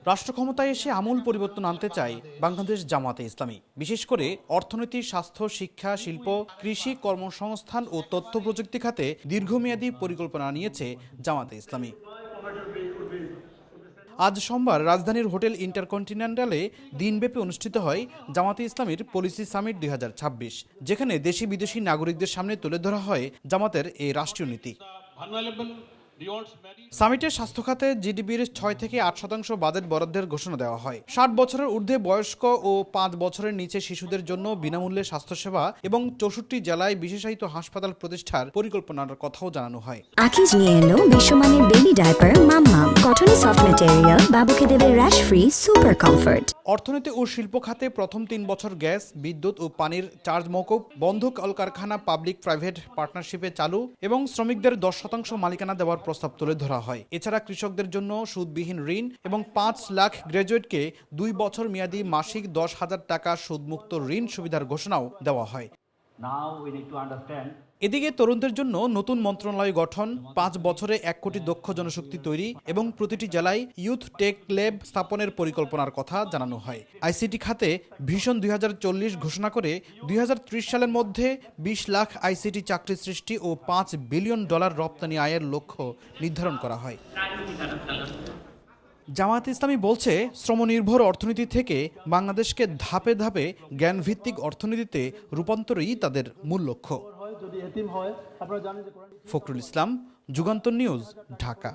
রাষ্ট্র ক্ষমতায় এসে আমূল পরিবর্তন আনতে চায় বাংলাদেশ জামায়াতে ইসলামী। বিশেষ করে অর্থনীতি, স্বাস্থ্য, শিক্ষা, শিল্প, কৃষি, কর্মসংস্থান ও তথ্য প্রযুক্তি খাতে দীর্ঘমেয়াদী পরিকল্পনা নিয়েছে জামায়াতে ইসলামী। আজ সোমবার রাজধানীর হোটেল ইন্টারকন্টিনেন্টালে দিনব্যাপী অনুষ্ঠিত হয় জামায়াতে ইসলামীর পলিসি সামিট ২০২৬, যেখানে দেশি বিদেশি নাগরিকদের সামনে তুলে ধরা হয় জামাতের এই রাষ্ট্রীয় নীতি। সামিটে স্বাস্থ্য খাতে জিডিপির ৬ থেকে ৮% বাজেট বরাদ্দের ঘোষণা দেওয়া হয়। ৬০ বছরের ঊর্ধ্বে বয়স্ক ও ৫ বছরের নিচে শিশুদের জন্য বিনামূল্যে স্বাস্থ্যসেবা এবং ৬৪ জেলায় বিশেষায়িত হাসপাতাল প্রতিষ্ঠার পরিকল্পনার কথাও জানানো হয়। আকিজ নিয়ে এলো বিশ্বমানের বেবি ডায়াপার মাম্মাম, কটনে সফট ম্যাটেরিয়াল, বাবুকে দেবে র্যাশ ফ্রি সুপার কমফোর্ট। অর্থনীতি ও শিল্প খাতে প্রথম ৩ বছর গ্যাস, বিদ্যুৎ ও পানির চার্জ মওকুফ, বন্ধ কলকারখানা পাবলিক প্রাইভেট পার্টনারশিপে চালু এবং শ্রমিকদের ১০% মালিকানা দেওয়ার প্রস্তাব তুলে ধরা হয়। এছাড়া কৃষকদের জন্য সুদবিহীন ঋণ এবং ৫ লাখ গ্র্যাজুয়েটকে ২ বছর মেয়াদী মাসিক ১০,০০০ টাকা সুদমুক্ত ঋণ সুবিধার ঘোষণাও দেওয়া হয়। এদিকে তরুণদের জন্য নতুন মন্ত্রণালয় গঠন, ৫ বছরে ১ কোটি দক্ষ জনশক্তি তৈরি এবং প্রতিটি জেলায় ইউথ টেক ল্যাব স্থাপনের পরিকল্পনার কথা জানানো হয়। আইসিটি খাতে ভিশন ২০৪০ ঘোষণা করে ২০৩০ সালের মধ্যে ২০ লাখ আইসিটি চাকরি সৃষ্টি ও $৫ বিলিয়ন রপ্তানি আয়ের লক্ষ্য নির্ধারণ করা হয়। জামায়াতে ইসলামী বলছে, শ্রমনির্ভর অর্থনীতি থেকে বাংলাদেশকে ধাপে ধাপে জ্ঞানভিত্তিক অর্থনীতিতে রূপান্তরই তাদের মূল লক্ষ্য। ফখরুল ইসলাম, যুগান্তর নিউজ, ঢাকা।